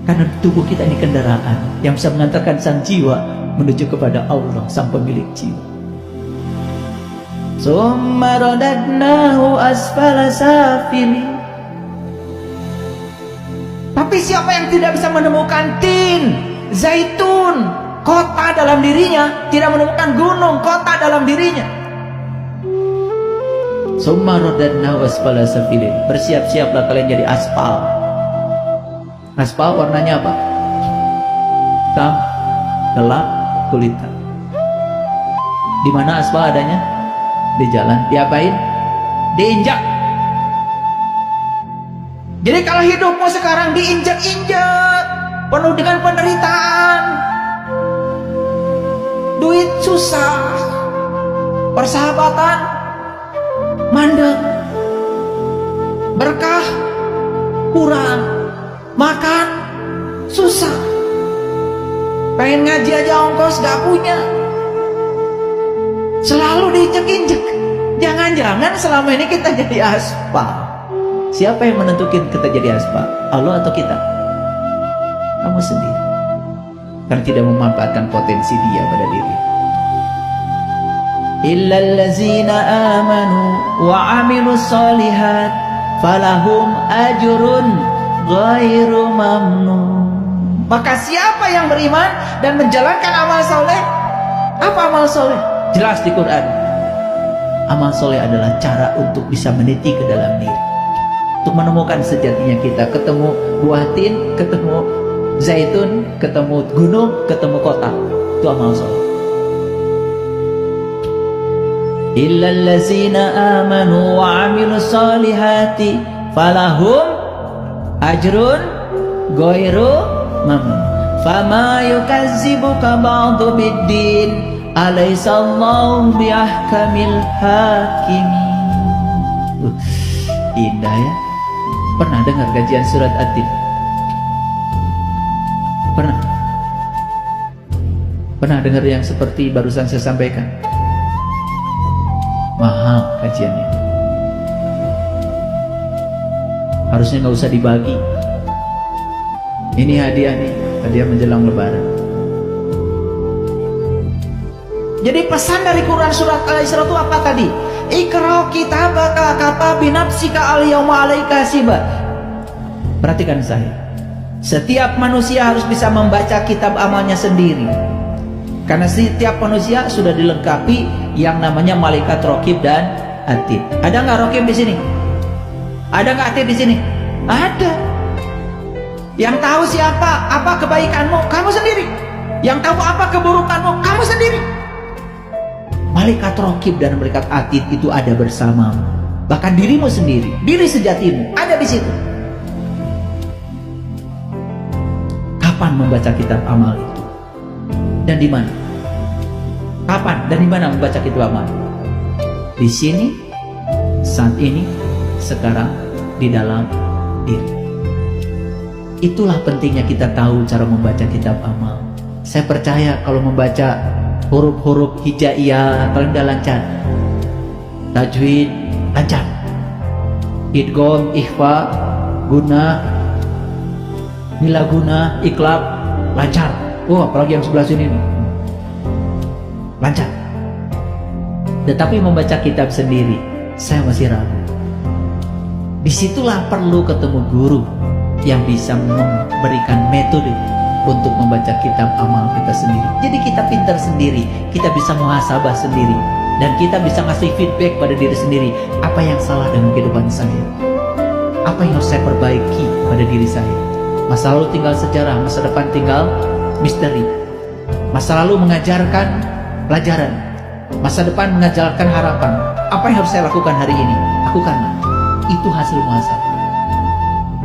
Karena tubuh kita ini kendaraan yang bisa mengantarkan sang jiwa menuju kepada Allah, sang pemilik jiwa. Summa radadnahu asfala safilin. Tapi siapa yang tidak bisa menemukan tin, zaitun, kota dalam dirinya, tidak menemukan gunung, kota dalam dirinya. Summa radadnahu asfala safilin. Bersiap-siaplah kalian jadi aspal. Aspal warnanya apa? Hitam, gelap, kulita. Di mana aspal adanya? Di jalan. Diapain? Diinjak. Jadi kalau hidupmu sekarang diinjak-injak, penuh dengan penderitaan, duit susah, persahabatan mandek, berkah kurang, makan susah, pengen ngaji aja ongkos gak punya, selalu diinjek-injek. Jangan-jangan selama ini kita jadi aspal. Siapa yang menentukan kita jadi aspal? Allah atau kita? Kamu sendiri. Karena tidak memanfaatkan potensi dia pada diri. Illallazina amanu wa amilus solihat falahum ajrun ghairu mamnun. Maka siapa yang beriman dan menjalankan amal soleh? Apa amal soleh? Jelas di Quran. Amal soleh adalah cara untuk bisa meniti ke dalam diri, untuk menemukan sejatinya kita. Ketemu buah tin, ketemu zaitun, ketemu gunung, ketemu kota. Itu amal soleh. Illallazina amanu wa amilus solihati falahum ajrun ghairu mamnun. Fama yukazzibuka ba'du biddin alaihissallahu biahkamil hakimin. Indah ya. Pernah dengar kajian surat At-Tin? Pernah dengar yang seperti barusan saya sampaikan? Mahal kajiannya. Harusnya nggak usah dibagi. Ini hadiah nih, hadiah menjelang Lebaran. Jadi pesan dari Quran surat Al-Isra itu apa tadi? Iqra kitabaka kafa binafsika al-yawma 'alaika hasiba. Perhatikan saya. Setiap manusia harus bisa membaca kitab amalnya sendiri. Karena setiap manusia sudah dilengkapi yang namanya malaikat raqib dan atid. Ada nggak raqib di sini? Ada nggak atid di sini? Ada. Yang tahu siapa, apa kebaikanmu, kamu sendiri. Yang tahu apa keburukanmu, kamu sendiri. Malaikat raqib dan malaikat atid itu ada bersamamu. Bahkan dirimu sendiri, diri sejatimu ada di situ. Kapan membaca kitab amal itu? Dan di mana? Kapan dan di mana membaca kitab amal? Di sini, saat ini, sekarang, di dalam diri. Itulah pentingnya kita tahu cara membaca kitab amal. Saya percaya kalau membaca huruf-huruf hijaiyah paling lancar, tajwid lancar, idgham, ikhfa, guna, mila guna, iklab lancar. Oh, apalagi yang sebelah sini nih, lancar. Tetapi membaca kitab sendiri, saya masih ragu. Disitulah perlu ketemu guru yang bisa memberikan metode untuk membaca kitab amal kita sendiri. Jadi kita pintar sendiri, kita bisa muhasabah sendiri, dan kita bisa ngasih feedback pada diri sendiri. Apa yang salah dengan kehidupan saya? Apa yang harus saya perbaiki pada diri saya? Masa lalu tinggal sejarah, masa depan tinggal misteri. Masa lalu mengajarkan pelajaran, masa depan mengajarkan harapan. Apa yang harus saya lakukan hari ini? Lakukanlah. Itu hasil muhasabah.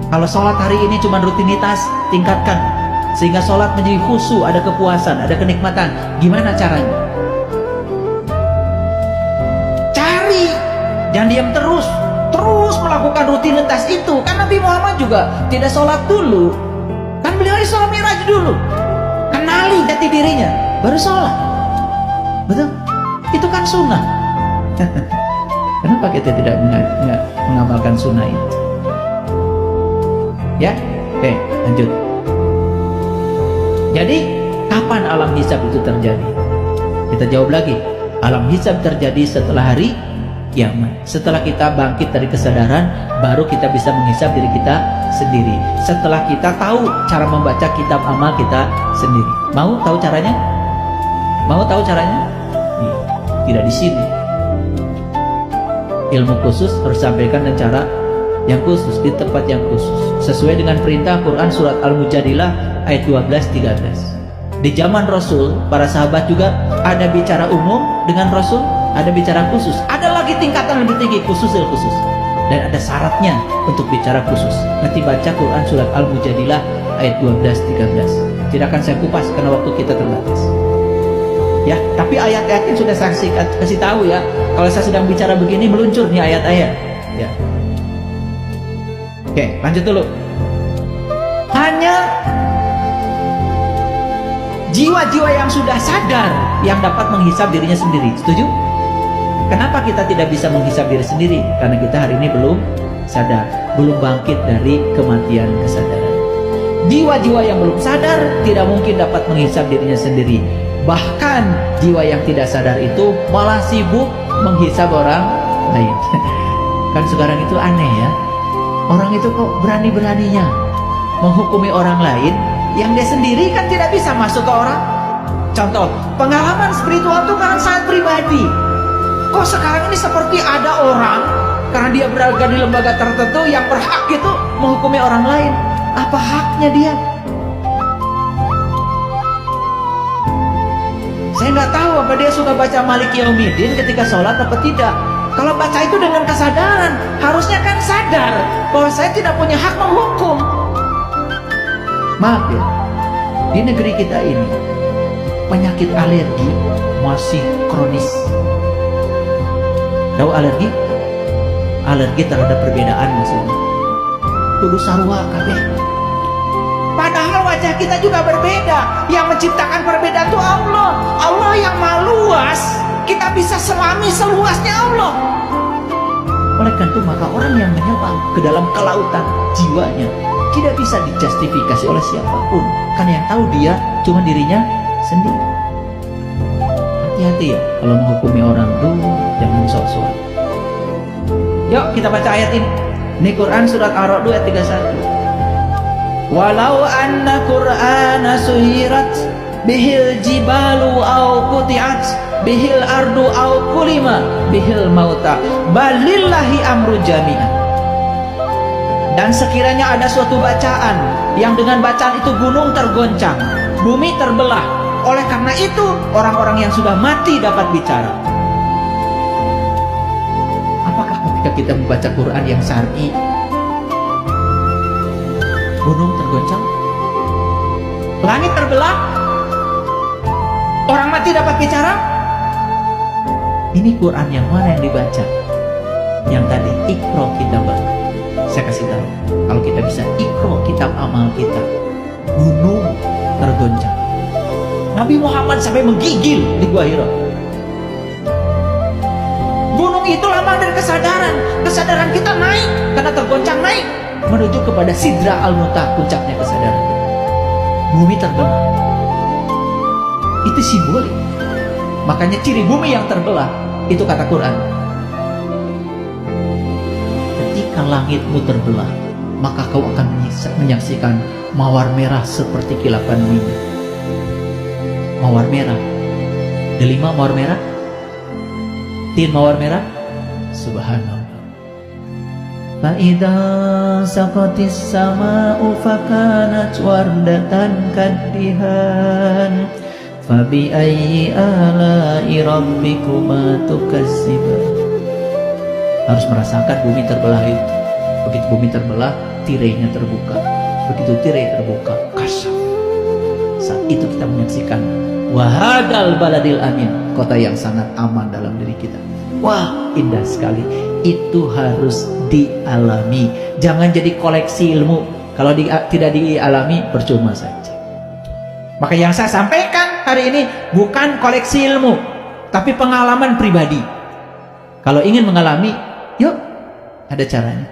Kalau sholat hari ini cuma rutinitas, tingkatkan sehingga sholat menjadi khusyuk, ada kepuasan, ada kenikmatan. Gimana caranya? Cari, jangan diam terus melakukan rutinitas itu. Kan Nabi Muhammad juga tidak sholat dulu, kan beliau Isra Mi'raj dulu, kenali jati dirinya baru sholat. Betul? Itu kan sunnah. Kenapa kita tidak mengamalkan sunnah itu? Ya, oke, lanjut. Jadi kapan alam hisab itu terjadi? Kita jawab lagi, alam hisab terjadi setelah hari kiamat. Setelah kita bangkit dari kesadaran, baru kita bisa menghisab diri kita sendiri. Setelah kita tahu cara membaca kitab amal kita sendiri. Mau tahu caranya? Mau tahu caranya? Tidak di sini. Ilmu khusus harus sampaikan dengan cara yang khusus, di tempat yang khusus, sesuai dengan perintah Quran surat Al-Mujadilah ayat 12-13. Di zaman Rasul, para sahabat juga ada bicara umum dengan Rasul, ada bicara khusus, ada lagi tingkatan lebih tinggi, khusus. Dan ada syaratnya untuk bicara khusus. Nanti baca Quran surat Al-Mujadilah ayat 12-13. Tidak akan saya kupas karena waktu kita terbatas. Ya, tapi ayat-ayatnya sudah saya kasih tahu ya. Kalau saya sedang bicara begini meluncur nih ayat-ayat. Ya. Oke, lanjut dulu. Hanya jiwa-jiwa yang sudah sadar yang dapat menghisab dirinya sendiri. Setuju? Kenapa kita tidak bisa menghisab diri sendiri? Karena kita hari ini belum sadar, belum bangkit dari kematian kesadaran. Jiwa-jiwa yang belum sadar tidak mungkin dapat menghisab dirinya sendiri. Bahkan jiwa yang tidak sadar itu malah sibuk menghisab orang lain. Kan sekarang itu aneh ya. Orang itu kok berani-beraninya menghukumi orang lain yang dia sendiri kan tidak bisa masuk ke orang. Contoh, pengalaman spiritual itu kan sangat pribadi. Kok sekarang ini seperti ada orang karena dia berada di lembaga tertentu yang berhak itu menghukumi orang lain. Apa haknya dia? Saya nggak tahu apa dia suka baca Maliki Yaumiddin ketika sholat atau tidak. Kalau baca itu dengan kesadaran, harusnya kan sadar bahwa saya tidak punya hak menghukum. Maaf ya, di negeri kita ini penyakit alergi masih kronis. Tahu alergi? Alergi terhadap perbedaan maksudnya. Kudu sarua kabeh. Padahal wajah kita juga berbeda. Yang menciptakan perbedaan itu Allah. Allah yang maha luas. Kita bisa selami seluasnya Allah. Oleh karena itu maka orang yang menyelam ke dalam kelautan jiwanya tidak bisa dijustifikasi oleh siapapun, karena yang tahu dia cuma dirinya sendiri. Hati-hati ya kalau menghukumi orang tuh, jangan sok-sok. Yuk kita baca ayat ini. Ini Quran surat Ar-Ra'd ayat 31. Walau anna Qur'ana suyirat bihil jibalu au quti'at bihil ardu au kulima bihil mauta balillahi amru jami'an. Dan sekiranya ada suatu bacaan yang dengan bacaan itu gunung tergoncang, bumi terbelah, oleh karena itu orang-orang yang sudah mati dapat bicara. Apakah ketika kita membaca Quran yang syar'i gunung tergoncang, langit terbelah, orang mati dapat bicara? Ini Quran yang mana yang dibaca? Yang tadi Iqra kitabak. Saya kasih tahu, kalau kita bisa Iqra kitab amal kita, gunung tergoncang. Nabi Muhammad sampai menggigil di Gua Hira. Gunung itu lambang dari kesadaran. Kesadaran kita naik karena tergoncang, naik menuju kepada Sidra Al-Muntaha, puncaknya kesadaran. Bumi terbelah. Itu simbolik. Makanya ciri bumi yang terbelah itu kata Quran. Ketika langitmu terbelah, maka kau akan menyaksikan mawar merah seperti kilapan minyak. Mawar merah. Delima mawar merah. Tin mawar merah. Subhanallah. Fa'idha saqatis sama'u fakanat wardatan kaddihan fabi ayyi ala'i rabbikuma tukadziban. Harus merasakan bumi terbelah itu. Begitu bumi terbelah, tirainya terbuka. Begitu tirai terbuka, kasyaf. Saat itu kita menyaksikan wahadal baladil amin, kota yang sangat aman dalam diri kita. Wah, indah sekali. Itu harus dialami. Jangan jadi koleksi ilmu. Kalau tidak dialami, percuma saja. Maka yang saya sampaikan hari ini bukan koleksi ilmu, tapi pengalaman pribadi. Kalau ingin mengalami, yuk, ada caranya.